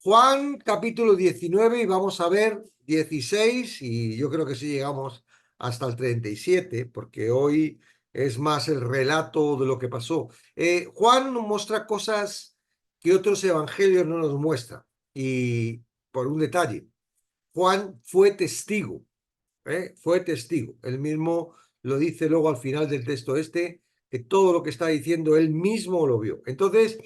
Juan capítulo 19 y vamos a ver 16 y yo creo que sí llegamos hasta el 37 porque hoy es más el relato de lo que pasó. Juan nos muestra cosas que otros evangelios no nos muestran y por un detalle, Juan fue testigo, fue testigo. Él mismo lo dice luego al final del texto que todo lo que está diciendo él mismo lo vio. Entonces,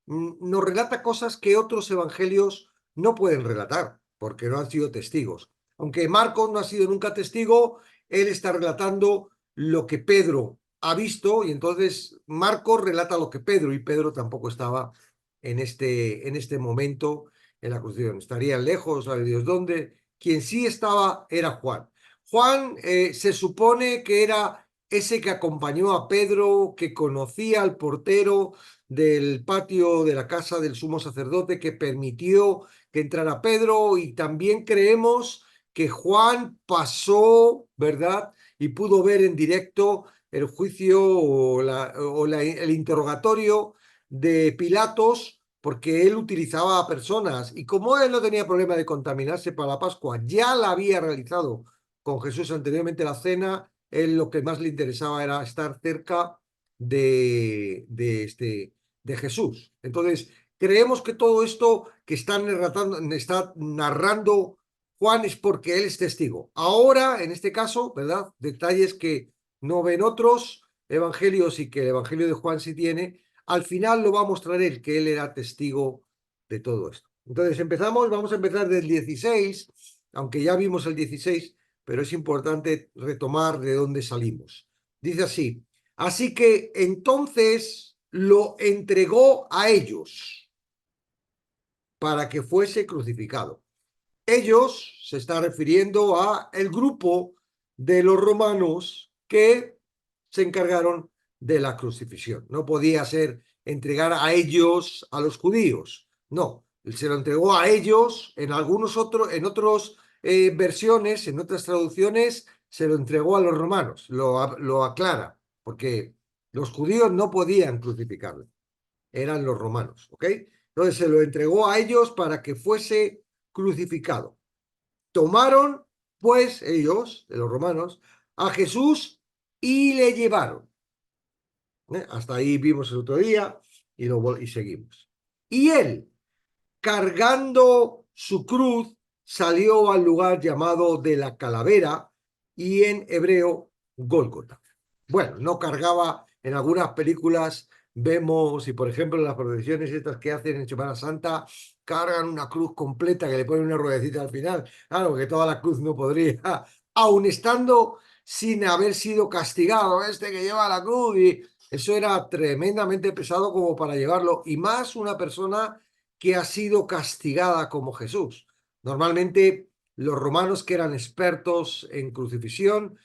nos relata cosas que otros evangelios no pueden relatar, porque no han sido testigos. Aunque Marcos no ha sido nunca testigo, él está relatando lo que Pedro ha visto, y entonces Marcos relata lo que Pedro, y Pedro tampoco estaba en este momento en la crucifixión. Estaría lejos, sabe Dios dónde. Quien sí estaba era Juan. Juan se supone que era ese que acompañó a Pedro, que conocía al portero del patio de la casa del sumo sacerdote, que permitió que entrara Pedro, y también creemos que Juan pasó, ¿verdad? Y pudo ver en directo el juicio el interrogatorio de Pilatos, porque él utilizaba a personas, y como él no tenía problema de contaminarse para la Pascua, ya la había realizado con Jesús anteriormente la cena, él lo que más le interesaba era estar cerca de Jesús. Entonces, creemos que todo esto que está narrando Juan es porque él es testigo. Ahora, en este caso, ¿verdad? Detalles que no ven otros evangelios y que el evangelio de Juan sí tiene. Al final lo va a mostrar él, que él era testigo de todo esto. Entonces vamos a empezar del 16, aunque ya vimos el 16, pero es importante retomar de dónde salimos. Dice así que entonces lo entregó a ellos para que fuese crucificado. Ellos se está refiriendo a el grupo de los romanos que se encargaron de la crucifixión. No podía ser entregar a ellos a los judíos. No, se lo entregó a ellos en otras versiones, en otras traducciones, se lo entregó a los romanos. Lo aclara, porque los judíos no podían crucificarlo, eran los romanos, ¿ok? Entonces se lo entregó a ellos para que fuese crucificado. Tomaron, pues, ellos, de los romanos, a Jesús y le llevaron. Hasta ahí vimos el otro día y seguimos. Y él, cargando su cruz, salió al lugar llamado de la Calavera y en hebreo Gólgota. Bueno, no cargaba, en algunas películas vemos, y por ejemplo en las procesiones estas que hacen en Semana Santa, cargan una cruz completa que le ponen una ruedecita al final. Claro que toda la cruz no podría, aun estando sin haber sido castigado, este que lleva la cruz, y eso era tremendamente pesado como para llevarlo, y más una persona que ha sido castigada como Jesús. Normalmente los romanos, que eran expertos en crucifixión,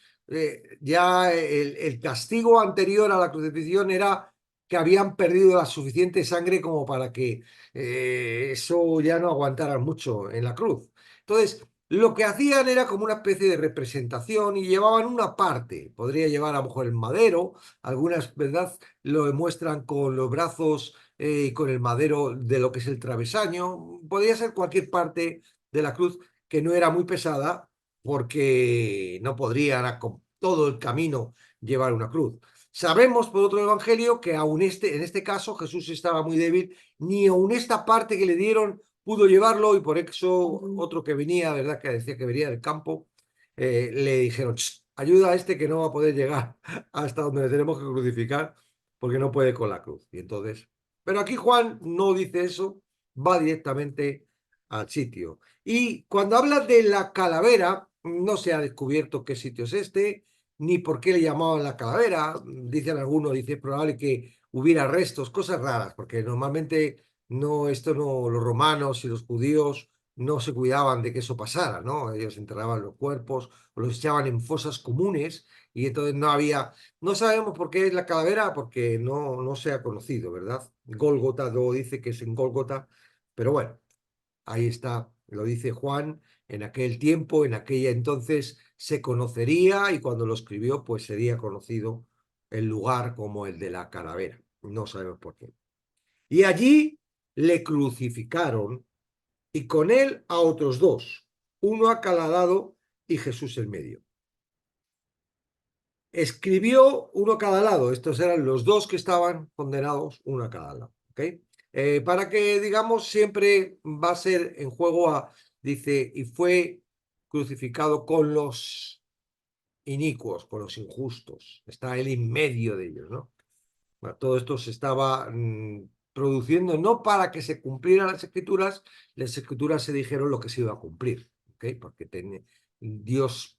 ya el castigo anterior a la crucifixión era que habían perdido la suficiente sangre como para que eso ya no aguantara mucho en la cruz. Entonces, lo que hacían era como una especie de representación y llevaban una parte, podría llevar a lo mejor el madero, algunas, ¿verdad?, lo demuestran con los brazos y con el madero de lo que es el travesaño, podría ser cualquier parte de la cruz que no era muy pesada, porque no podrían con todo el camino llevar una cruz. Sabemos por otro evangelio que aún en este caso Jesús estaba muy débil, ni aún esta parte que le dieron pudo llevarlo, y por eso otro que venía, ¿verdad?, que decía que venía del campo, le dijeron, ayuda a este que no va a poder llegar hasta donde le tenemos que crucificar porque no puede con la cruz. Y entonces, pero aquí Juan no dice eso, va directamente al sitio. Y cuando habla de la calavera, no se ha descubierto qué sitio es este, ni por qué le llamaban la calavera. Dicen algunos, dice, es probable que hubiera restos, cosas raras, porque normalmente los romanos y los judíos no se cuidaban de que eso pasara, ¿no? Ellos enterraban los cuerpos o los echaban en fosas comunes, y entonces no sabemos por qué es la calavera, porque no se ha conocido, ¿verdad? Gólgota luego dice que es en Gólgota, pero bueno, ahí está, lo dice Juan, en aquel tiempo, en aquella entonces se conocería, y cuando lo escribió, pues sería conocido el lugar como el de la calavera. No sabemos por qué. Y allí le crucificaron y con él a otros dos, uno a cada lado y Jesús en medio. Escribió uno a cada lado, estos eran los dos que estaban condenados, uno a cada lado. ¿Okay? Para que, digamos, siempre va a ser en juego dice, y fue crucificado con los inicuos, con los injustos. Está él en medio de ellos, ¿no? Bueno, todo esto se estaba produciendo no para que se cumplieran las escrituras se dijeron lo que se iba a cumplir, ¿okay? Porque Dios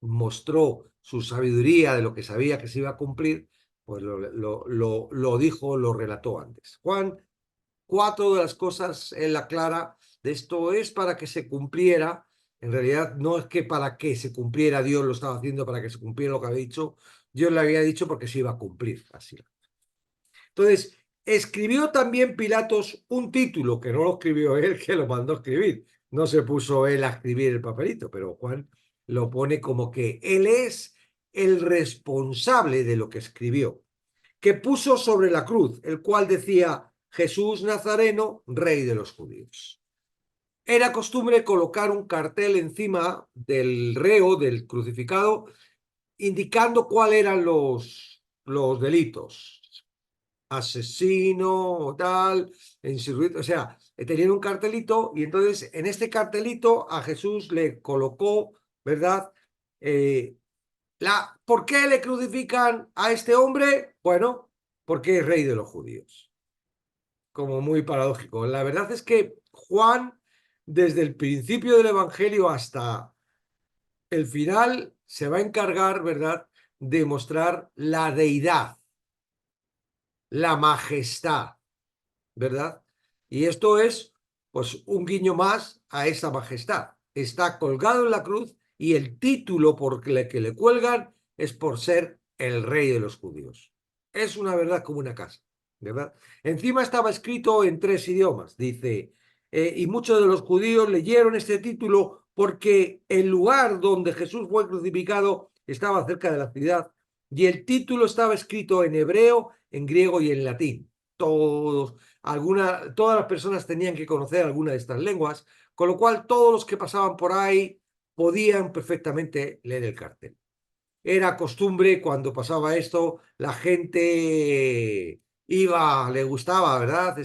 mostró su sabiduría de lo que sabía que se iba a cumplir, pues lo dijo, lo relató antes. Juan, cuatro de las cosas él aclara de esto es para que se cumpliera. En realidad no es que para que se cumpliera Dios lo estaba haciendo para que se cumpliera lo que había dicho, Dios le había dicho porque se iba a cumplir así. Entonces, escribió también Pilatos un título, que no lo escribió él, que lo mandó a escribir. No se puso él a escribir el papelito, pero Juan lo pone como que él es el responsable de lo que escribió, que puso sobre la cruz, el cual decía Jesús Nazareno, rey de los judíos. Era costumbre colocar un cartel encima del reo, del crucificado, indicando cuáles eran los delitos, asesino o tal, o sea, tenían un cartelito y entonces en este cartelito a Jesús le colocó, ¿verdad? ¿Por qué le crucifican a este hombre? Bueno, porque es rey de los judíos. Como muy paradójico. La verdad es que Juan, desde el principio del Evangelio hasta el final, se va a encargar, ¿verdad?, de mostrar la deidad, la majestad, ¿verdad? Y esto es, pues, un guiño más a esa majestad. Está colgado en la cruz y el título por el que le cuelgan es por ser el rey de los judíos. Es una verdad como una casa, ¿verdad? Encima estaba escrito en 3 idiomas, dice, y muchos de los judíos leyeron este título porque el lugar donde Jesús fue crucificado estaba cerca de la ciudad y el título estaba escrito en hebreo, en griego y en latín. Todas las personas tenían que conocer alguna de estas lenguas, con lo cual todos los que pasaban por ahí podían perfectamente leer el cartel. Era costumbre cuando pasaba esto, la gente iba, le gustaba, ¿verdad?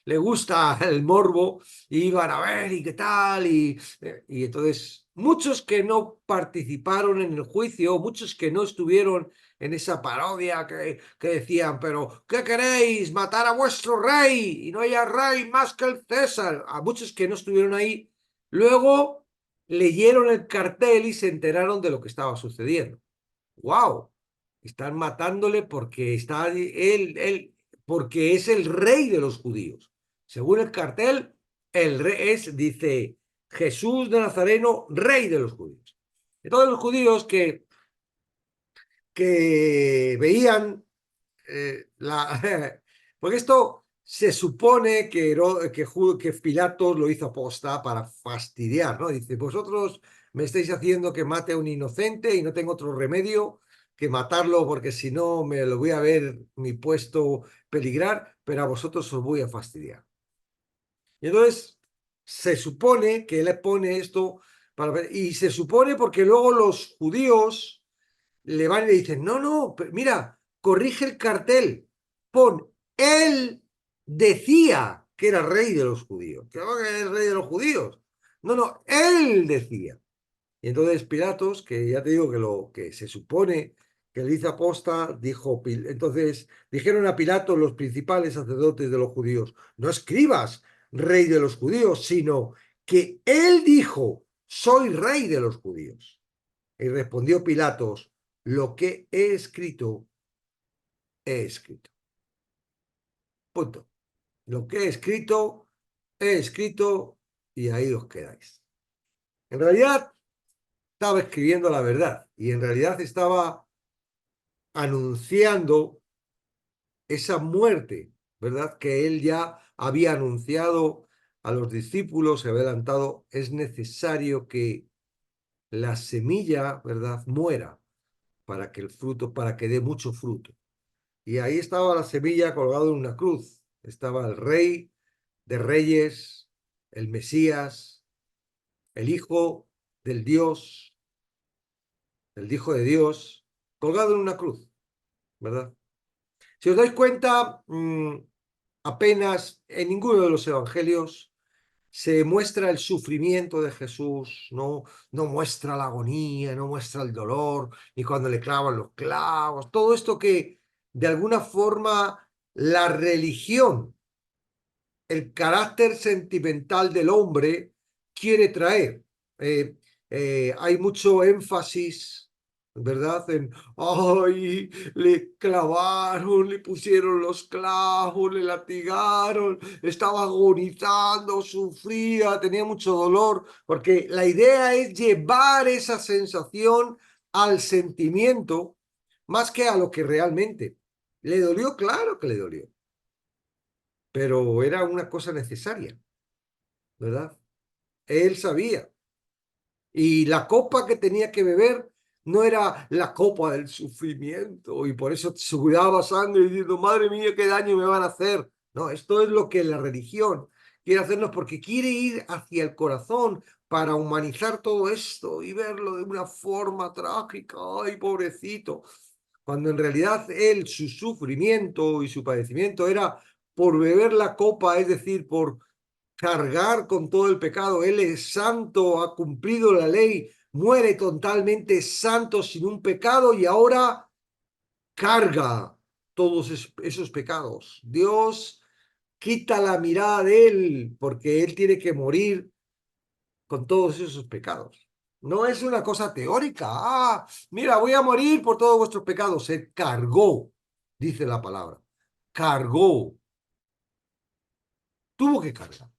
Le gusta el morbo, iban a ver y qué tal, y entonces muchos que no participaron en el juicio, muchos que no estuvieron en esa parodia que decían, pero ¿qué queréis? ¿Matar a vuestro rey? Y no haya rey más que el César. A muchos que no estuvieron ahí, luego leyeron el cartel y se enteraron de lo que estaba sucediendo. ¡Wow! Están matándole porque porque es el rey de los judíos. Según el cartel, el rey dice, Jesús de Nazareno, rey de los judíos. Entonces los judíos que veían porque esto se supone que Pilatos lo hizo aposta para fastidiar, ¿no? Dice, vosotros me estáis haciendo que mate a un inocente y no tengo otro remedio que matarlo porque si no me lo voy a ver mi puesto peligrar, pero a vosotros os voy a fastidiar. Y entonces se supone que él pone esto y se supone porque luego los judíos le van y le dicen, no, no, mira, corrige el cartel, pon, él decía que era rey de los judíos, que no que es rey de los judíos. No, no, él decía. Y entonces Pilatos, que ya te digo que lo que se supone que le hizo aposta, entonces dijeron a Pilatos los principales sacerdotes de los judíos, no escribas rey de los judíos, sino que él dijo, soy rey de los judíos. Y respondió Pilatos, lo que he escrito, he escrito. Punto. Lo que he escrito y ahí os quedáis. En realidad estaba escribiendo la verdad y en realidad estaba anunciando esa muerte, ¿verdad? Que él ya había anunciado a los discípulos, se había adelantado, es necesario que la semilla, ¿verdad?, muera para que el fruto, para que dé mucho fruto. Y ahí estaba la semilla colgado en una cruz. Estaba el rey de Reyes, el Mesías, el Hijo del Dios, el Hijo de Dios, colgado en una cruz, ¿verdad? Si os dais cuenta, apenas en ninguno de los evangelios se muestra el sufrimiento de Jesús, no muestra la agonía, no muestra el dolor, ni cuando le clavan los clavos, todo esto que de alguna forma la religión, el carácter sentimental del hombre quiere traer. Eh, Hay mucho énfasis, ¿verdad? Ay, le clavaron, le pusieron los clavos, le latigaron, estaba agonizando, sufría, tenía mucho dolor, porque la idea es llevar esa sensación al sentimiento más que a lo que realmente. ¿Le dolió? Claro que le dolió, pero era una cosa necesaria, ¿verdad? Él sabía. Y la copa que tenía que beber no era la copa del sufrimiento y por eso sudaba sangre diciendo, madre mía, qué daño me van a hacer. No, esto es lo que la religión quiere hacernos porque quiere ir hacia el corazón para humanizar todo esto y verlo de una forma trágica. Ay, pobrecito. Cuando en realidad él, su sufrimiento y su padecimiento era por beber la copa, es decir, por cargar con todo el pecado. Él es santo, ha cumplido la ley, muere totalmente santo sin un pecado y ahora carga todos esos pecados. Dios quita la mirada de él porque él tiene que morir con todos esos pecados. No es una cosa teórica. Ah, mira, voy a morir por todos vuestros pecados. Se cargó, dice la palabra. Cargó. Tuvo que cargar.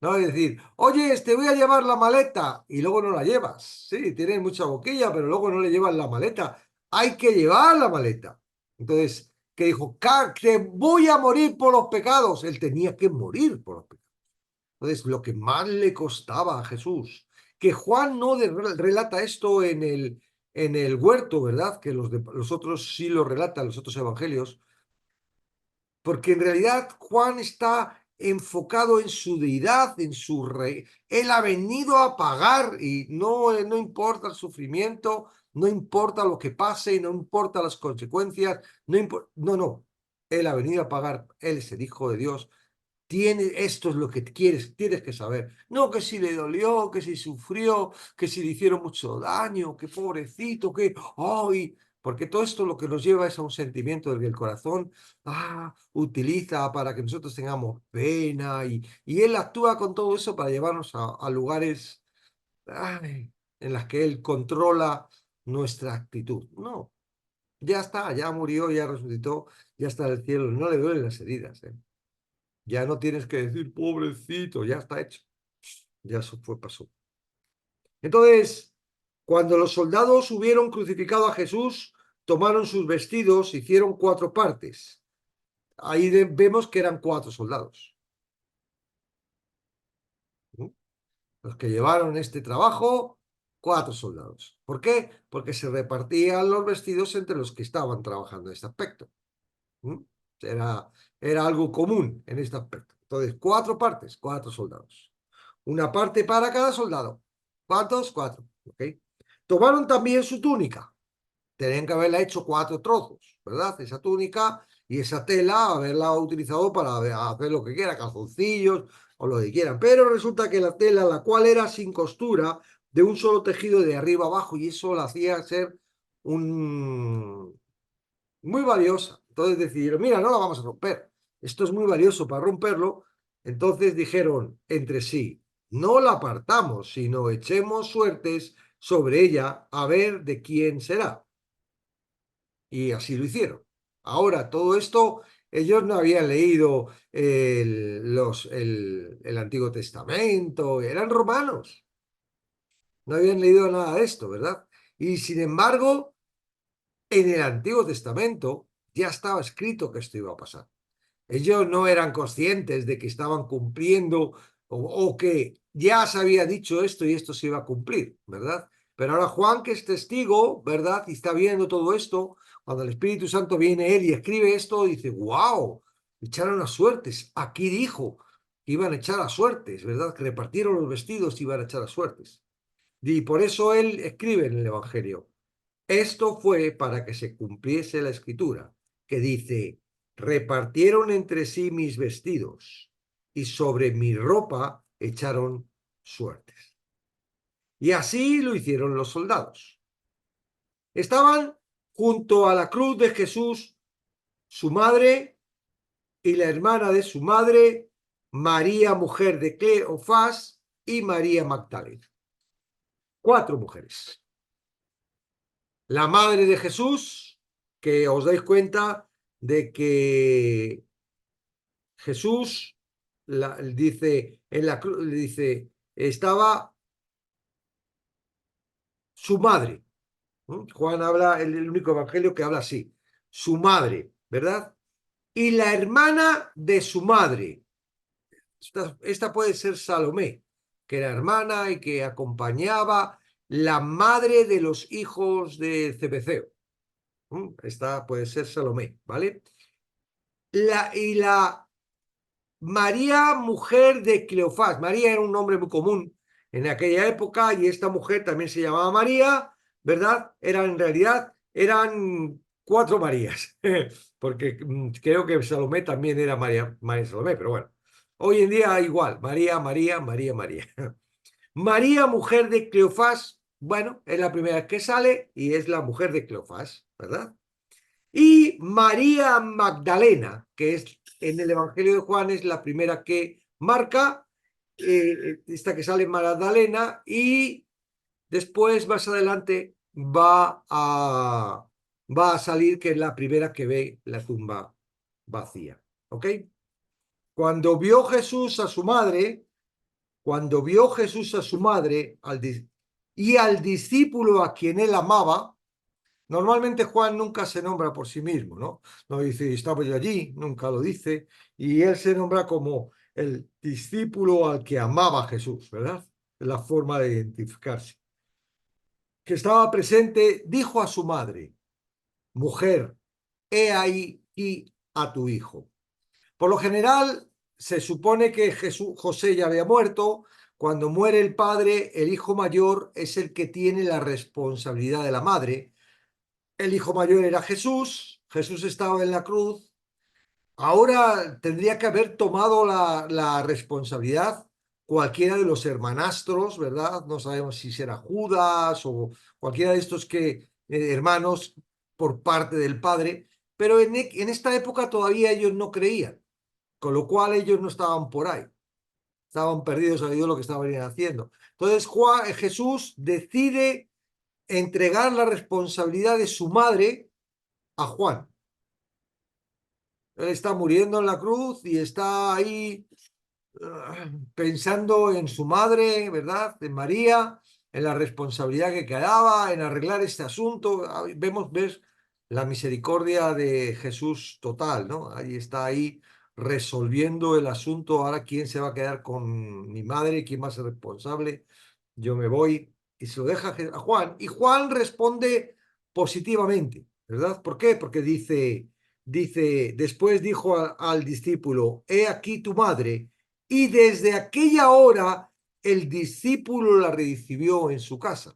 No es decir, oye, te voy a llevar la maleta y luego no la llevas. Sí, tienes mucha boquilla, pero luego no le llevas la maleta. Hay que llevar la maleta. Entonces, que dijo, que voy a morir por los pecados. Él tenía que morir por los pecados. Entonces, lo que más le costaba a Jesús, que Juan no relata esto en el huerto, ¿verdad? Que los otros sí lo relatan, los otros evangelios, porque en realidad Juan está enfocado en su deidad, en su rey. Él ha venido a pagar y no importa el sufrimiento, no importa lo que pase, no importa las consecuencias, no. Él ha venido a pagar, él es el Hijo de Dios. Esto es lo que tienes que saber. No que si le dolió, que si sufrió, que si le hicieron mucho daño, que pobrecito, que, ay, porque todo esto lo que nos lleva es a un sentimiento del que el corazón utiliza para que nosotros tengamos pena y él actúa con todo eso para llevarnos a lugares en las que él controla nuestra actitud. No, ya está, ya murió, ya resucitó, ya está en el cielo, no le duelen las heridas. Ya no tienes que decir, pobrecito, ya está hecho. Ya eso pasó. Entonces, cuando los soldados hubieron crucificado a Jesús, tomaron sus vestidos, hicieron 4 partes. Ahí vemos que eran 4 soldados. ¿No? Los que llevaron este trabajo, 4 soldados. ¿Por qué? Porque se repartían los vestidos entre los que estaban trabajando en este aspecto. ¿No? Era, era algo común en este aspecto. Entonces, 4 partes, 4 soldados. Una parte para cada soldado. ¿Cuántos? 4. ¿Okay? Tomaron también su túnica. Tenían que haberla hecho 4 trozos, ¿verdad? Esa túnica y esa tela, haberla utilizado para hacer lo que quiera, calzoncillos o lo que quieran. Pero resulta que la tela, la cual era sin costura, de un solo tejido de arriba abajo, y eso la hacía ser muy valiosa. Entonces decidieron, mira, no la vamos a romper. Esto es muy valioso para romperlo. Entonces dijeron entre sí, no la apartamos, sino echemos suertes sobre ella a ver de quién será. Y así lo hicieron. Ahora, todo esto, ellos no habían leído el Antiguo Testamento, eran romanos, no habían leído nada de esto, ¿verdad? Y sin embargo, en el Antiguo Testamento ya estaba escrito que esto iba a pasar. Ellos no eran conscientes de que estaban cumpliendo o que ya se había dicho esto y esto se iba a cumplir, ¿verdad? Pero ahora Juan, que es testigo, ¿verdad? Y está viendo todo esto, cuando el Espíritu Santo viene él y escribe esto, dice, wow, echaron las suertes, aquí dijo. que iban a echar a suertes, ¿verdad? Que repartieron los vestidos y iban a echar a suertes. Y por eso él escribe en el Evangelio, esto fue para que se cumpliese la escritura, que dice, repartieron entre sí mis vestidos y sobre mi ropa echaron suertes. Y así lo hicieron los soldados. Estaban junto a la cruz de Jesús, su madre y la hermana de su madre, María, mujer de Cleofás, y María Magdalena. 4 mujeres. La madre de Jesús, que os dais cuenta de que Jesús dice en la cruz, dice, estaba su madre. Juan habla, el único evangelio que habla así, su madre, ¿verdad? Y la hermana de su madre. Esta puede ser Salomé, que era hermana y que acompañaba la madre de los hijos de Zebedeo. Esta puede ser Salomé, ¿vale? Y la María, mujer de Cleofás. María era un nombre muy común en aquella época y esta mujer también se llamaba María, ¿verdad? En realidad, eran 4 Marías, porque creo que Salomé también era María, María Salomé, pero bueno. Hoy en día igual, María, María, María, María. María, mujer de Cleofás, bueno, es la primera vez que sale y es la mujer de Cleofás, ¿verdad? Y María Magdalena, que es en el Evangelio de Juan, es la primera que marca, esta que sale Magdalena, y después, más adelante, va a salir que es la primera que ve la tumba vacía. ¿Ok? Cuando vio Jesús a su madre, cuando vio Jesús a su madre y al discípulo a quien él amaba, normalmente Juan nunca se nombra por sí mismo, ¿no? No dice, estaba yo allí, nunca lo dice, y él se nombra como el discípulo al que amaba Jesús, ¿verdad? Es la forma de identificarse. Que estaba presente, dijo a su madre, mujer, he ahí y a tu hijo. Por lo general, se supone que José ya había muerto. Cuando muere el padre, el hijo mayor es el que tiene la responsabilidad de la madre. El hijo mayor era Jesús, Jesús estaba en la cruz. Ahora tendría que haber tomado la responsabilidad cualquiera de los hermanastros, ¿verdad? No sabemos si será Judas o cualquiera de estos hermanos por parte del padre, pero en esta época todavía ellos no creían, con lo cual ellos no estaban por ahí, estaban perdidos, sabiendo lo que estaban haciendo. Entonces Jesús decide entregar la responsabilidad de su madre a Juan. Él está muriendo en la cruz y está ahí pensando en su madre, ¿verdad? En María, en la responsabilidad que quedaba, en arreglar este asunto. Ves la misericordia de Jesús total, ¿no? Ahí está ahí resolviendo el asunto. Ahora, ¿quién se va a quedar con mi madre? ¿Quién va a ser responsable? Yo me voy y se lo deja a Juan. Y Juan responde positivamente, ¿verdad? ¿Por qué? Porque dice, después dijo al discípulo, he aquí tu madre, y desde aquella hora el discípulo la recibió en su casa.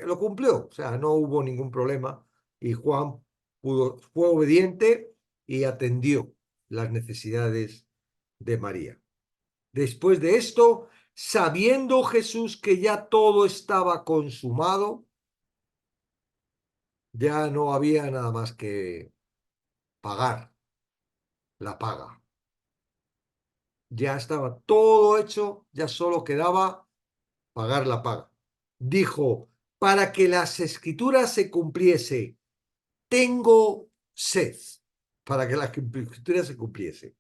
Lo cumplió, o sea, no hubo ningún problema y Juan fue obediente y atendió las necesidades de María. Después de esto, sabiendo Jesús que ya todo estaba consumado, ya no había nada más que pagar la paga. Ya estaba todo hecho, ya solo quedaba pagar la paga. Dijo, para que las escrituras se cumpliese, tengo sed, para que las escrituras se cumpliese.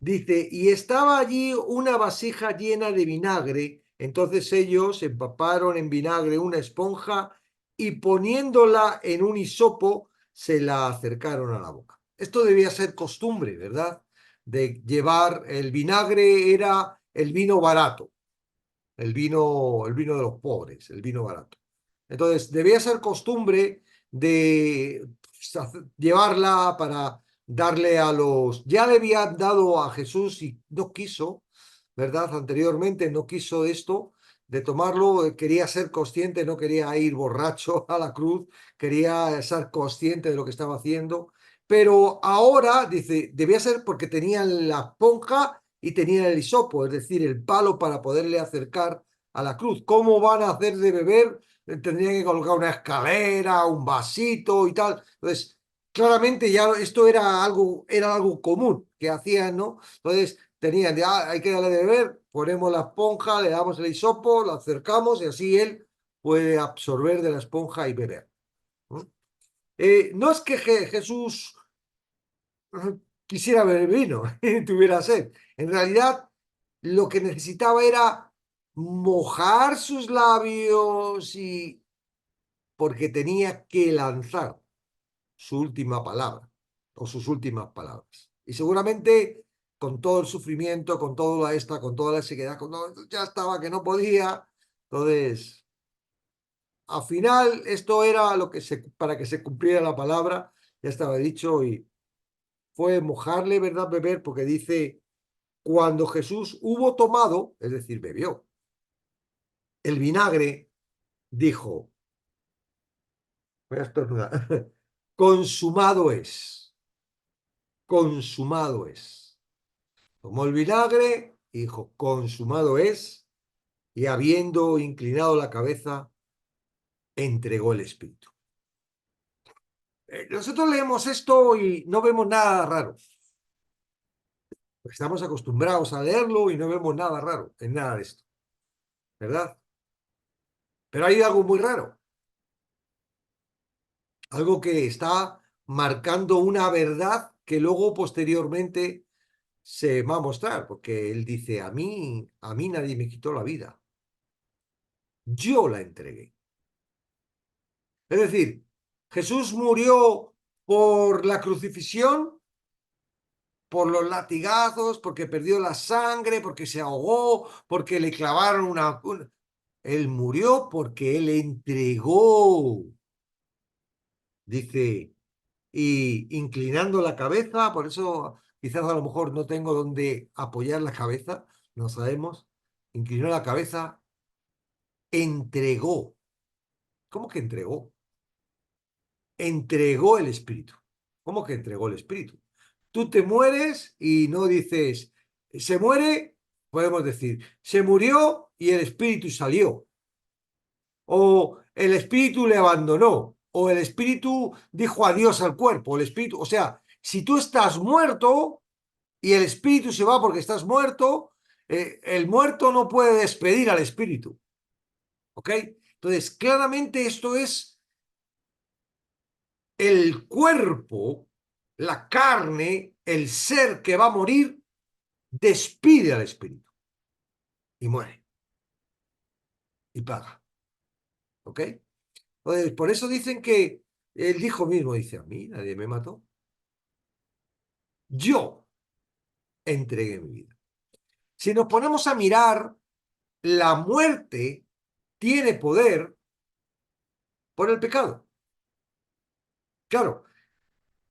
Dice, y estaba allí una vasija llena de vinagre, entonces ellos empaparon en vinagre una esponja y poniéndola en un hisopo, se la acercaron a la boca. Esto debía ser costumbre, ¿verdad? De llevar el vinagre, era el vino barato, el vino de los pobres, el vino barato. Entonces, debía ser costumbre de llevarla para darle a los... Ya le habían dado a Jesús y no quiso, ¿verdad? Anteriormente no quiso esto de tomarlo, quería ser consciente, no quería ir borracho a la cruz, quería ser consciente de lo que estaba haciendo, pero ahora, dice, debía ser porque tenían la esponja y tenían el hisopo, es decir, el palo para poderle acercar a la cruz. ¿Cómo van a hacer de beber? Tendrían que colocar una escalera, un vasito y tal. Entonces, claramente ya esto era algo común que hacían, ¿no? Entonces, tenían, hay que darle de beber, ponemos la esponja, le damos el hisopo, lo acercamos y así él puede absorber de la esponja y beber. ¿No? No es que Jesús quisiera beber vino y tuviera sed. En realidad, lo que necesitaba era mojar sus labios y porque tenía que lanzar su última palabra o sus últimas palabras. Y seguramente con todo el sufrimiento, con toda con toda la sequedad, ya estaba que no podía. Entonces, al final, esto era lo que para que se cumpliera la palabra, ya estaba dicho y fue mojarle, ¿verdad? Beber, porque dice, cuando Jesús hubo tomado, es decir, bebió el vinagre, dijo, voy a estornudar, consumado es, consumado es. Tomó el vinagre y dijo, consumado es, y habiendo inclinado la cabeza, entregó el espíritu. Nosotros leemos esto y no vemos nada raro. Estamos acostumbrados a leerlo y no vemos nada raro en nada de esto, ¿verdad? Pero hay algo muy raro, algo que está marcando una verdad que luego posteriormente se va a mostrar, porque él dice, a mí nadie me quitó la vida, yo la entregué. Es decir, Jesús murió por la crucifixión, por los latigazos, porque perdió la sangre, porque se ahogó, porque le clavaron Él murió porque él entregó, dice, y inclinando la cabeza, por eso quizás a lo mejor no tengo donde apoyar la cabeza, no sabemos, inclinó la cabeza, entregó. ¿Cómo que entregó? Entregó el espíritu. ¿Cómo que entregó el espíritu? Tú te mueres y no dices, se muere, podemos decir, se murió y el espíritu salió, o el espíritu le abandonó, o el espíritu dijo adiós al cuerpo, el espíritu, o sea, si tú estás muerto y el espíritu se va porque estás muerto, el muerto no puede despedir al espíritu, ¿ok? Entonces, claramente esto es el cuerpo, la carne, el ser que va a morir, despide al espíritu y muere y paga. ¿Ok? Entonces, por eso dicen que él dijo mismo, dice, a mí nadie me mató. Yo entregué mi vida. Si nos ponemos a mirar, la muerte tiene poder por el pecado. Claro,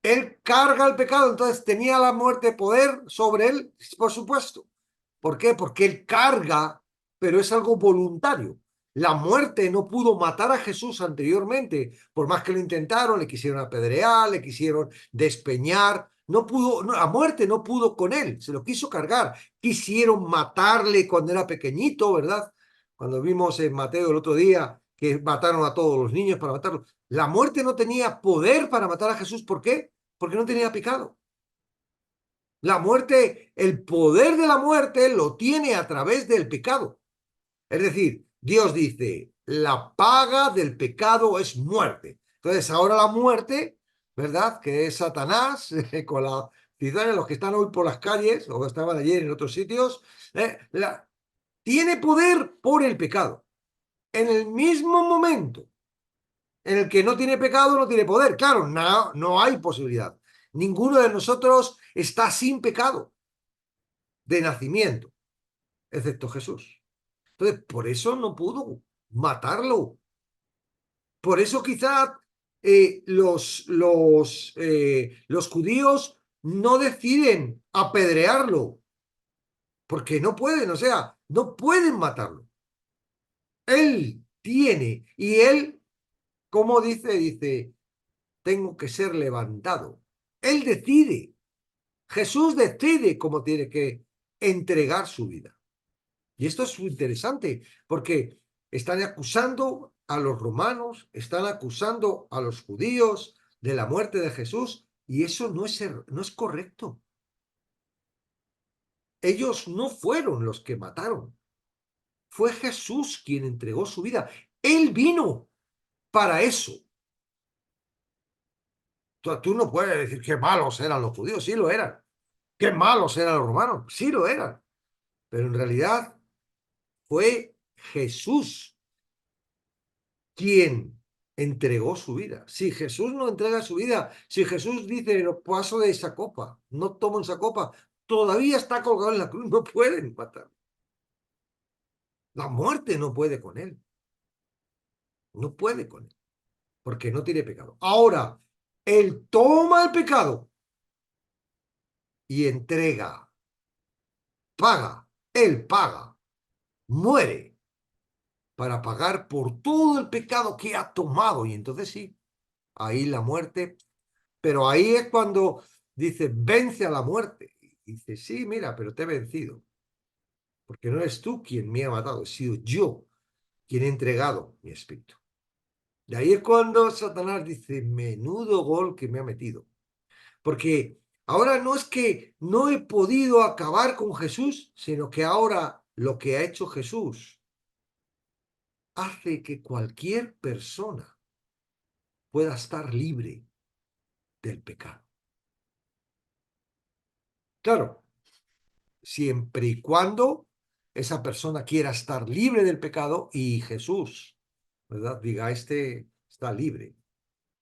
él carga el pecado, entonces tenía la muerte poder sobre él, por supuesto. ¿Por qué? Porque él carga, pero es algo voluntario. La muerte no pudo matar a Jesús anteriormente, por más que lo intentaron, le quisieron apedrear, le quisieron despeñar, no pudo, no, la muerte no pudo con él, se lo quiso cargar. Quisieron matarle cuando era pequeñito, ¿verdad? Cuando vimos en Mateo el otro día que mataron a todos los niños para matarlo. La muerte no tenía poder para matar a Jesús, ¿por qué? Porque no tenía pecado. La muerte, el poder de la muerte lo tiene a través del pecado. Es decir, Dios dice, la paga del pecado es muerte. Entonces ahora la muerte, ¿verdad? Que es Satanás, con la ciudad, los que están hoy por las calles, o estaban ayer en otros sitios, tiene poder por el pecado. En el mismo momento en el que no tiene pecado, no tiene poder. Claro, no, no hay posibilidad. Ninguno de nosotros está sin pecado de nacimiento, excepto Jesús. Entonces, por eso no pudo matarlo. Por eso quizá los judíos no deciden apedrearlo, porque no pueden, o sea, no pueden matarlo. Él tiene, y él, como dice, tengo que ser levantado. Él decide, Jesús decide cómo tiene que entregar su vida. Y esto es muy interesante, porque están acusando a los romanos, están acusando a los judíos de la muerte de Jesús, y eso no es correcto. Ellos no fueron los que mataron, fue Jesús quien entregó su vida. Él vino para eso. Tú no puedes decir qué malos eran los judíos, sí lo eran. Qué malos eran los romanos, sí lo eran. Pero en realidad fue Jesús quien entregó su vida. Si Jesús no entrega su vida, si Jesús dice, no paso de esa copa, no tomo esa copa, todavía está colgado en la cruz, no pueden matar. La muerte no puede con él. No puede con él, porque no tiene pecado. Ahora, él toma el pecado y entrega, paga, muere para pagar por todo el pecado que ha tomado. Y entonces sí, ahí la muerte, pero ahí es cuando dice, vence a la muerte. Y dice, sí, mira, pero te he vencido, porque no eres tú quien me ha matado, he sido yo quien he entregado mi espíritu. De ahí es cuando Satanás dice, menudo gol que me ha metido. Porque ahora no es que no he podido acabar con Jesús, sino que ahora lo que ha hecho Jesús hace que cualquier persona pueda estar libre del pecado. Claro, siempre y cuando esa persona quiera estar libre del pecado y Jesús, ¿verdad? Diga, este está libre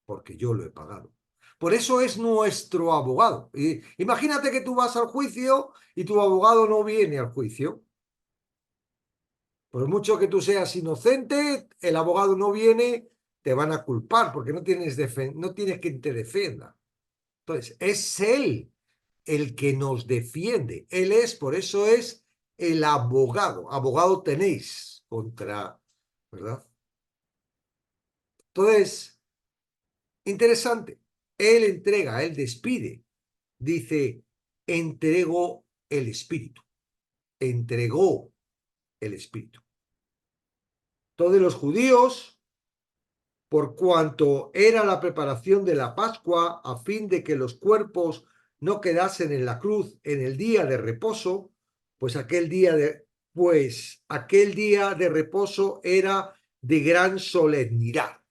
porque yo lo he pagado. Por eso es nuestro abogado. Y imagínate que tú vas al juicio y tu abogado no viene al juicio. Por mucho que tú seas inocente, el abogado no viene, te van a culpar porque no tienes quien te defienda. Entonces, es él el que nos defiende. Él es, por eso es el abogado. Abogado tenéis contra, ¿verdad? Entonces, interesante. Él entrega, él despide. Dice, entrego el espíritu. Entregó el espíritu. Todos los judíos, por cuanto era la preparación de la Pascua a fin de que los cuerpos no quedasen en la cruz en el día de reposo, aquel día de reposo era de gran solemnidad.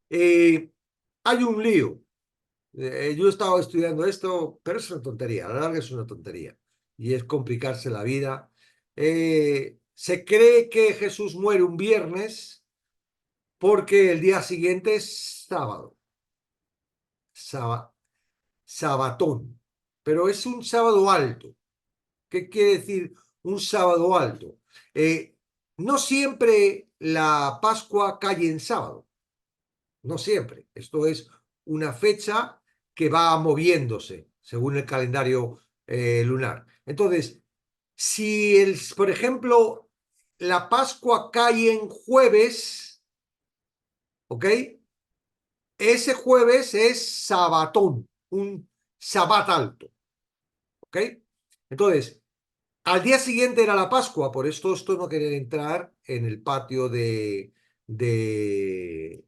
Hay un lío. Yo he estado estudiando esto, pero es una tontería, a la larga es una tontería. Y es complicarse la vida. Se cree que Jesús muere un viernes porque el día siguiente es sábado, sabatón, pero es un sábado alto. ¿Qué quiere decir un sábado alto? No siempre la Pascua cae en sábado, no siempre. Esto es una fecha que va moviéndose según el calendario lunar. Entonces, si por ejemplo, la Pascua cae en jueves, ¿ok? Ese jueves es sabatón, un sabat alto, ¿ok? Entonces, al día siguiente era la Pascua, por esto no querían entrar en el patio de, del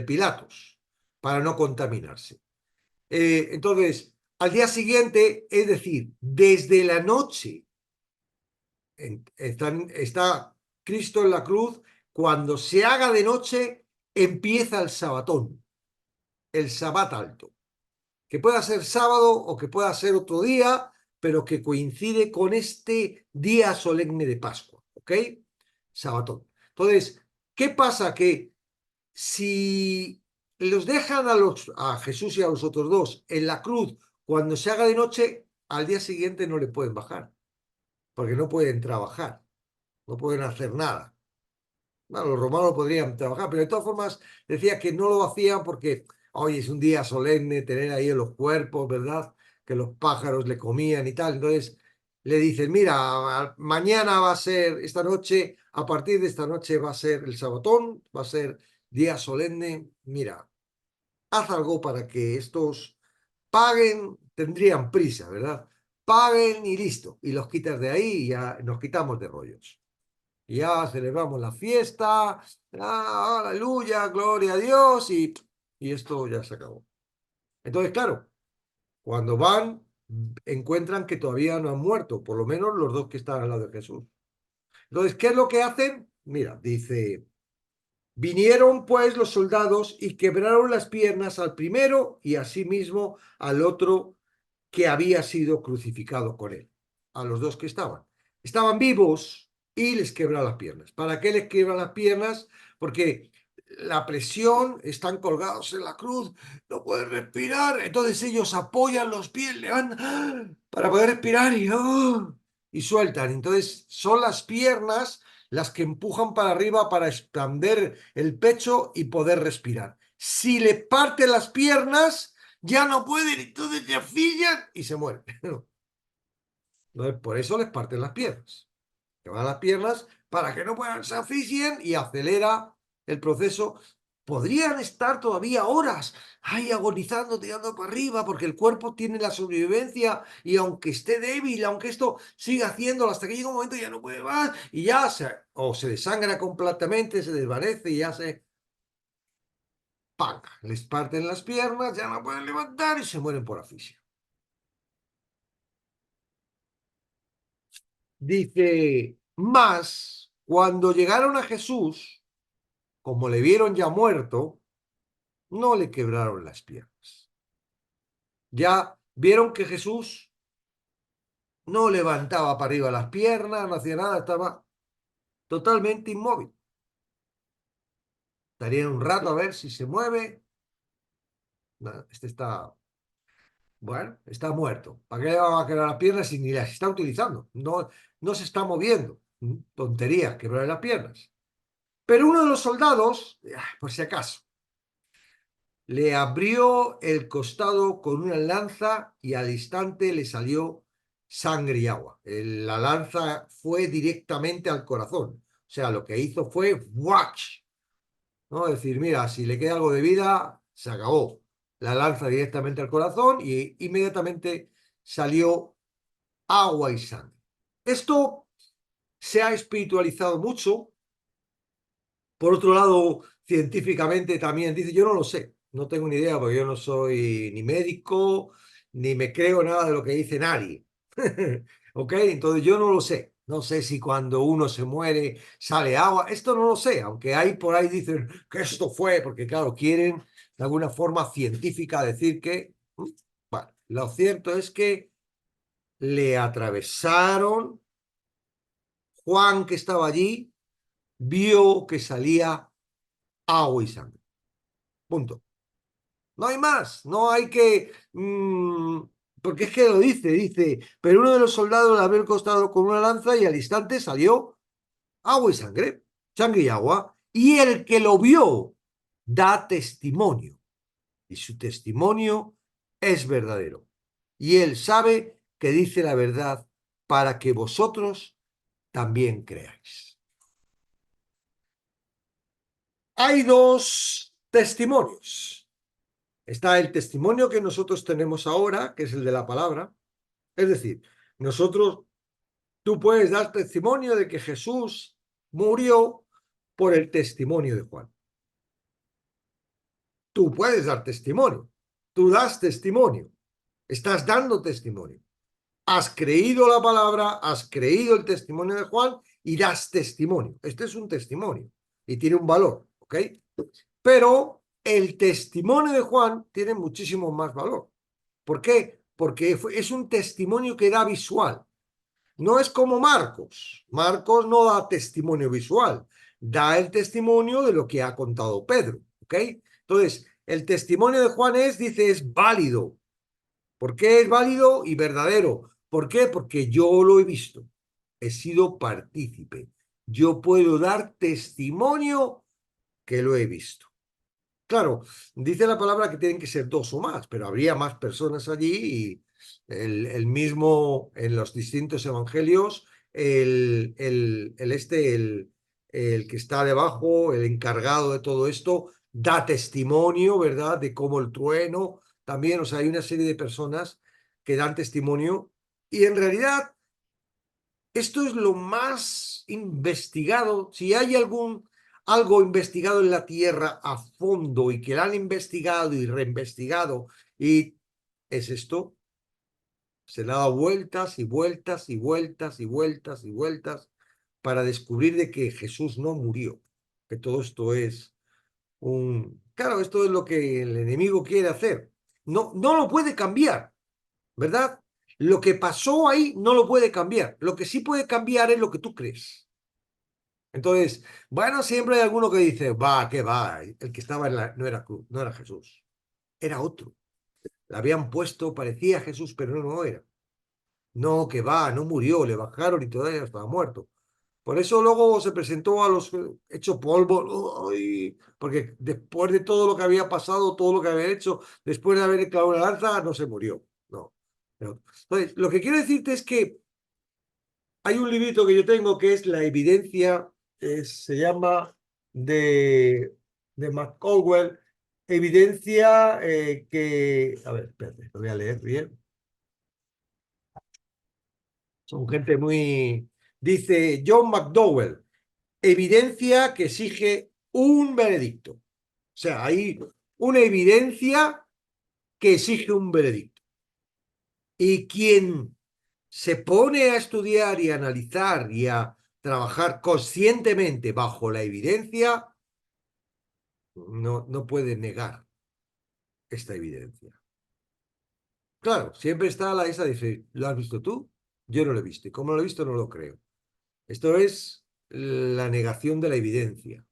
Pilatos, para no contaminarse. Entonces, al día siguiente, es decir, desde la noche, está Cristo en la cruz, cuando se haga de noche, empieza el sabatón, el sabat alto, que pueda ser sábado o que pueda ser otro día, pero que coincide con este día solemne de Pascua, ¿ok? Sabatón. Entonces, ¿qué pasa? Que si los dejan a Jesús y a los otros dos en la cruz cuando se haga de noche, al día siguiente no le pueden bajar, porque no pueden trabajar, no pueden hacer nada. Bueno, los romanos podrían trabajar, pero de todas formas decía que no lo hacían porque hoy es un día solemne tener ahí los cuerpos, ¿verdad? Que los pájaros le comían y tal. Entonces le dicen, mira, mañana va a ser, esta noche, a partir de esta noche va a ser el sabatón, va a ser día solemne. Mira, haz algo para que estos paguen, tendrían prisa, ¿verdad? Paguen y listo. Y los quitas de ahí y ya nos quitamos de rollos. Y ya celebramos la fiesta, aleluya, gloria a Dios, y esto ya se acabó. Entonces, claro, cuando van, encuentran que todavía no han muerto, por lo menos los dos que están al lado de Jesús. Entonces, ¿qué es lo que hacen? Mira, dice, vinieron pues los soldados y quebraron las piernas al primero y asimismo al otro que había sido crucificado con él. A los dos que estaban. Estaban vivos y les quebran las piernas. ¿Para qué les quebran las piernas? Porque la presión, están colgados en la cruz, no pueden respirar, entonces ellos apoyan los pies, le van para poder respirar y sueltan. Entonces son las piernas las que empujan para arriba para expander el pecho y poder respirar. Si le parten las piernas, ya no pueden, entonces se asfixian y se mueren. Entonces, por eso les parten las piernas. Que van las piernas para que no puedan, se asfixien y acelera el proceso. Podrían estar todavía horas ahí agonizando, tirando para arriba, porque el cuerpo tiene la sobrevivencia y aunque esté débil, aunque esto siga haciéndolo hasta que llega un momento ya no puede más y ya o se desangra completamente, se desvanece y ya se... ¡Pam! Les parten las piernas, ya no pueden levantar y se mueren por asfixia. Dice, más cuando llegaron a Jesús, como le vieron ya muerto, no le quebraron las piernas. Ya vieron que Jesús no levantaba para arriba las piernas, no hacía nada, estaba totalmente inmóvil. Estarían un rato a ver si se mueve. No, este está, bueno, está muerto. ¿Para qué le van a quebrar las piernas si ni las está utilizando? No, no se está moviendo. Tonterías, quebrar las piernas. Pero uno de los soldados, por si acaso, le abrió el costado con una lanza y al instante le salió sangre y agua. La lanza fue directamente al corazón. O sea, lo que hizo fue ¡watch! ¿No? Es decir, mira, si le queda algo de vida, se acabó. La lanza directamente al corazón y inmediatamente salió agua y sangre. Esto se ha espiritualizado mucho. Por otro lado, científicamente también dice, yo no lo sé, no tengo ni idea porque yo no soy ni médico, ni me creo nada de lo que dice nadie. ¿Ok? Entonces yo no lo sé. No sé si cuando uno se muere sale agua. Esto no lo sé, aunque hay por ahí dicen que esto fue, porque claro, quieren de alguna forma científica decir que... Bueno, lo cierto es que le atravesaron. Juan, que estaba allí, vio que salía agua y sangre. Punto. No hay más, no hay que... porque es que lo dice, pero uno de los soldados le había costado con una lanza y al instante salió agua y sangre y agua. Y el que lo vio da testimonio y su testimonio es verdadero. Y él sabe que dice la verdad para que vosotros también creáis. Hay dos testimonios. Está el testimonio que nosotros tenemos ahora, que es el de la palabra. Es decir, nosotros, tú puedes dar testimonio de que Jesús murió por el testimonio de Juan. Tú puedes dar testimonio. Tú das testimonio. Estás dando testimonio. Has creído la palabra, has creído el testimonio de Juan y das testimonio. Este es un testimonio y tiene un valor, ¿ok? Pero el testimonio de Juan tiene muchísimo más valor. ¿Por qué? Porque es un testimonio que da visual. No es como Marcos. Marcos no da testimonio visual, da el testimonio de lo que ha contado Pedro. ¿Ok? Entonces, el testimonio de Juan dice, es válido. ¿Por qué es válido y verdadero? ¿Por qué? Porque yo lo he visto. He sido partícipe. Yo puedo dar testimonio que lo he visto. Claro, dice la palabra que tienen que ser dos o más, pero habría más personas allí y el mismo en los distintos evangelios, el que está debajo, el encargado de todo esto, da testimonio, ¿verdad? De cómo el trueno también, o sea, hay una serie de personas que dan testimonio y en realidad esto es lo más investigado. Si hay algo investigado en la Tierra a fondo y que lo han investigado y reinvestigado, y es esto, se le ha dado vueltas y vueltas y vueltas y vueltas y vueltas para descubrir de que Jesús no murió, que todo esto es Claro, esto es lo que el enemigo quiere hacer. No, no lo puede cambiar. ¿Verdad? Lo que pasó ahí no lo puede cambiar. Lo que sí puede cambiar es lo que tú crees. Entonces, bueno, siempre hay alguno que dice, va, ¿qué va? El que estaba no era Cruz, no era Jesús, era otro. Le habían puesto, parecía Jesús, pero no era. No, que va, no murió, le bajaron y todavía estaba muerto. Por eso luego se presentó a los hecho polvo, ¡ay! Porque después de todo lo que había pasado, todo lo que había hecho, después de haber clavado una lanza, no se murió. No. Entonces, lo que quiero decirte es que hay un librito que yo tengo que es La evidencia, se llama de McCowell, evidencia a ver, espérate, lo voy a leer bien. Son gente muy, dice John McDowell, evidencia que exige un veredicto. O sea, hay una evidencia que exige un veredicto. Y quien se pone a estudiar y a analizar y a trabajar conscientemente bajo la evidencia, no puede negar esta evidencia. Claro, siempre está esa dice, ¿lo has visto tú? Yo no lo he visto. Y como no lo he visto, no lo creo. Esto es la negación de la evidencia.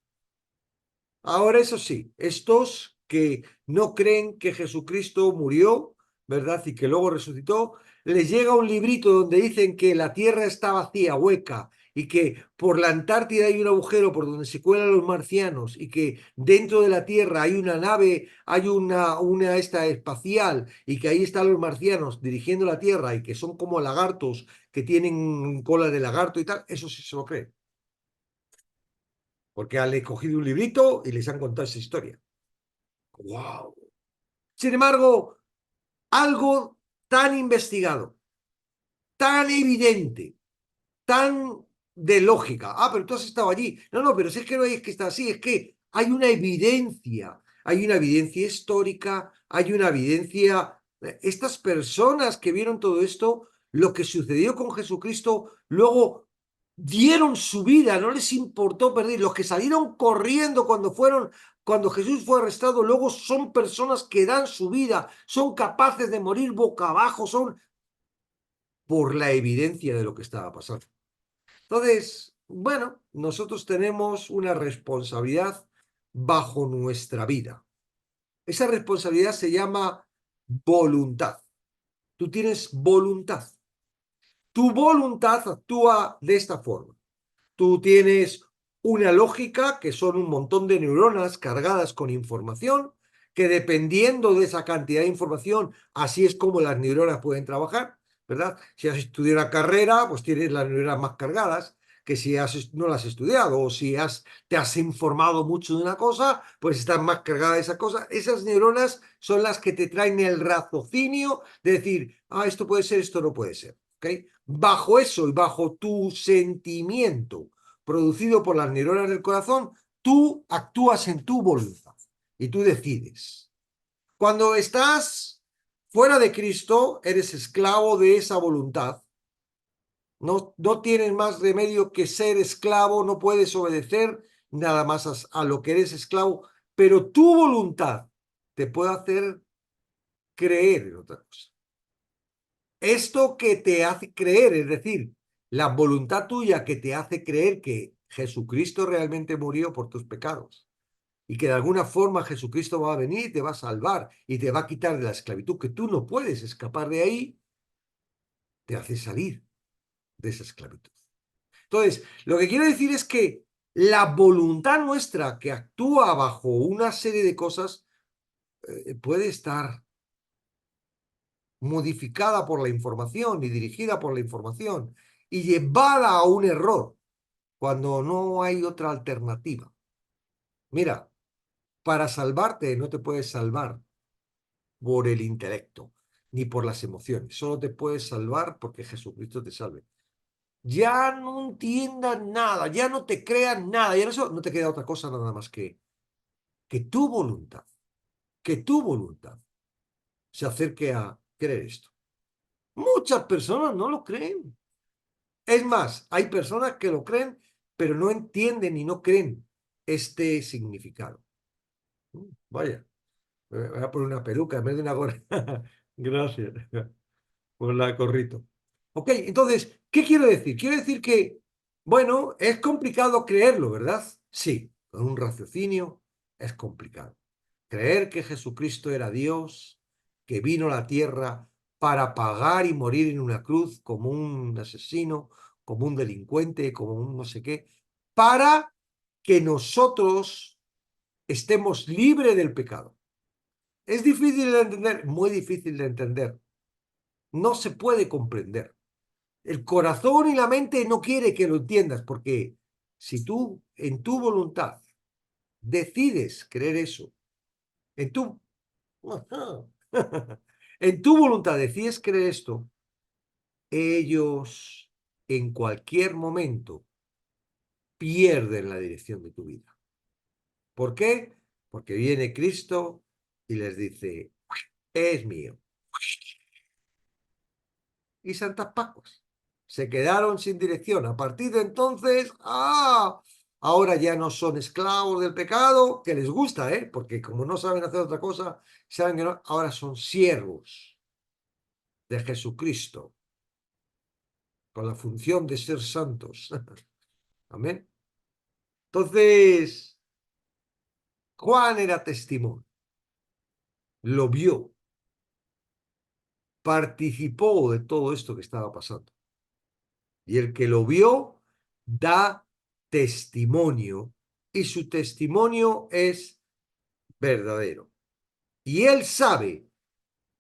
Ahora, eso sí, estos que no creen que Jesucristo murió, ¿verdad? Y que luego resucitó, les llega un librito donde dicen que la tierra está vacía, hueca, y que por la Antártida hay un agujero por donde se cuelan los marcianos, y que dentro de la tierra hay una nave, hay una esta espacial, y que ahí están los marcianos dirigiendo la tierra, y que son como lagartos que tienen cola de lagarto y tal, eso sí se lo cree. Porque han cogido un librito y les han contado esa historia. ¡Wow! Sin embargo, algo tan investigado, tan evidente, tan de lógica. Ah, pero tú has estado allí. No, no, pero si es que no es que está así, es que hay una evidencia histórica, hay una evidencia. Estas personas que vieron todo esto, lo que sucedió con Jesucristo, luego dieron su vida, no les importó perder. Los que salieron corriendo cuando Jesús fue arrestado, luego son personas que dan su vida, son capaces de morir boca abajo, son por la evidencia de lo que estaba pasando. Entonces, bueno, nosotros tenemos una responsabilidad bajo nuestra vida. Esa responsabilidad se llama voluntad. Tú tienes voluntad. Tu voluntad actúa de esta forma. Tú tienes una lógica que son un montón de neuronas cargadas con información, que dependiendo de esa cantidad de información, así es como las neuronas pueden trabajar, ¿verdad? Si has estudiado una carrera, pues tienes las neuronas más cargadas que si no las has estudiado, o si te has informado mucho de una cosa, pues están más cargadas de esa cosa. Esas neuronas son las que te traen el raciocinio de decir, esto puede ser, esto no puede ser. ¿Okay? Bajo eso y bajo tu sentimiento producido por las neuronas del corazón, tú actúas en tu voluntad y tú decides. Cuando estás fuera de Cristo, eres esclavo de esa voluntad. No tienes más remedio que ser esclavo, no puedes obedecer nada más a lo que eres esclavo, pero tu voluntad te puede hacer creer en otra cosa. Esto que te hace creer, es decir, la voluntad tuya que te hace creer que Jesucristo realmente murió por tus pecados y que de alguna forma Jesucristo va a venir y te va a salvar y te va a quitar de la esclavitud, que tú no puedes escapar de ahí, te hace salir de esa esclavitud. Entonces, lo que quiero decir es que La voluntad nuestra que actúa bajo una serie de cosas puede estar modificada por la información y dirigida por la información y llevada a un error cuando no hay otra alternativa. Mira, para salvarte no te puedes salvar por el intelecto ni por las emociones, solo te puedes salvar porque Jesucristo te salve. Ya no entiendas nada, ya no te creas nada, ya no te queda otra cosa nada más que que tu voluntad se acerque a creer esto. Muchas personas no lo creen. Es más, hay personas que lo creen, pero no entienden y no creen este significado. Vaya, me voy a poner una peluca en vez de una gorra. Gracias por la corrito. Ok, entonces, ¿qué quiero decir? Quiero decir que, bueno, es complicado creerlo, ¿verdad? Sí, con un raciocinio es complicado. Creer que Jesucristo era Dios, que vino a la tierra para pagar y morir en una cruz como un asesino, como un delincuente, como un no sé qué, para que nosotros estemos libres del pecado. Es difícil de entender, muy difícil de entender. No se puede comprender. El corazón y la mente no quiere que lo entiendas, porque si tú en tu voluntad decides creer eso, en tu, en tu voluntad decides creer esto, ellos en cualquier momento pierden la dirección de tu vida. ¿Por qué? Porque viene Cristo y les dice, es mío. Y Santas Pascuas. Se quedaron sin dirección. A partir de entonces, ahora ya no son esclavos del pecado, que les gusta, porque como no saben hacer otra cosa, saben que no, ahora son siervos de Jesucristo, con la función de ser santos. Amén. Entonces, Juan era testimonio, lo vio, participó de todo esto que estaba pasando. Y el que lo vio da testimonio y su testimonio es verdadero. Y él sabe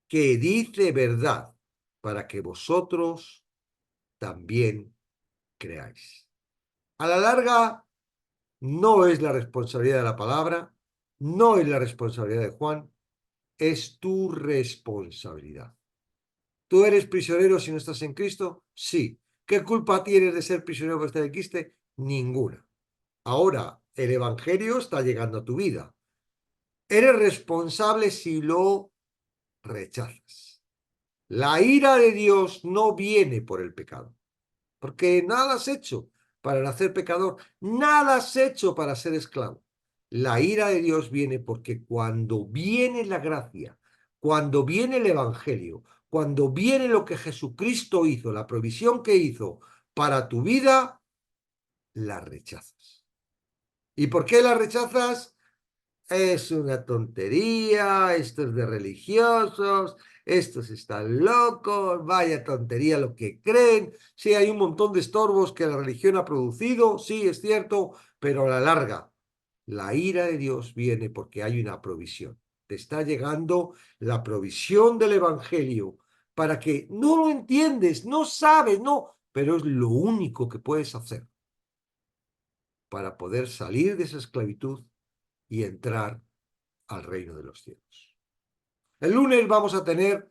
que dice verdad para que vosotros también creáis. A la larga, no es la responsabilidad de la palabra, no es la responsabilidad de Juan, es tu responsabilidad. ¿Tú eres prisionero si no estás en Cristo? Sí. ¿Qué culpa tienes de ser prisionero por estar en Cristo? Ninguna. Ahora, el Evangelio está llegando a tu vida. Eres responsable si lo rechazas. La ira de Dios no viene por el pecado, porque nada has hecho para nacer pecador, nada has hecho para ser esclavo. La ira de Dios viene porque cuando viene la gracia, cuando viene el Evangelio, cuando viene lo que Jesucristo hizo, la provisión que hizo para tu vida, la rechazas. ¿Y por qué la rechazas? Es una tontería, esto es de religiosos, estos están locos, vaya tontería lo que creen. Sí, hay un montón de estorbos que la religión ha producido, sí, es cierto, pero a la larga, la ira de Dios viene porque hay una provisión. Te está llegando la provisión del Evangelio para que no lo entiendes, no sabes, no, pero es lo único que puedes hacer para poder salir de esa esclavitud y entrar al reino de los cielos. El lunes vamos a tener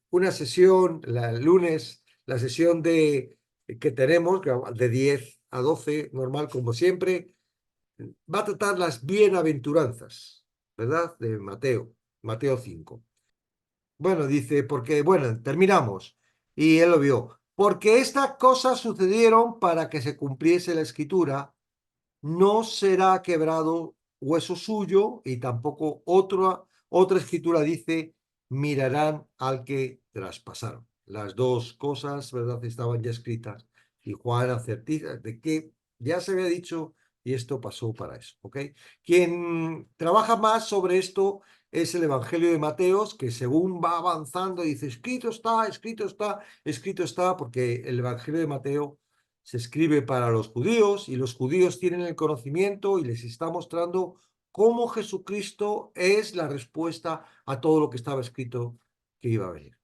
una sesión, el lunes, la sesión que tenemos, de 10 a 12, normal como siempre, va a tratar las bienaventuranzas, ¿verdad? De Mateo, Mateo 5. Bueno, dice, porque, bueno, terminamos. Y él lo vio. Porque estas cosas sucedieron para que se cumpliese la escritura, no será quebrado hueso suyo, y tampoco otra escritura dice, mirarán al que traspasaron. Las dos cosas, ¿verdad?, estaban ya escritas y Juan acertiza de que ya se había dicho y esto pasó para eso, ¿ok? Quien trabaja más sobre esto es el Evangelio de Mateos, que según va avanzando dice, escrito está, escrito está, escrito está, porque el Evangelio de Mateo se escribe para los judíos y los judíos tienen el conocimiento y les está mostrando cómo Jesucristo es la respuesta a todo lo que estaba escrito que iba a venir.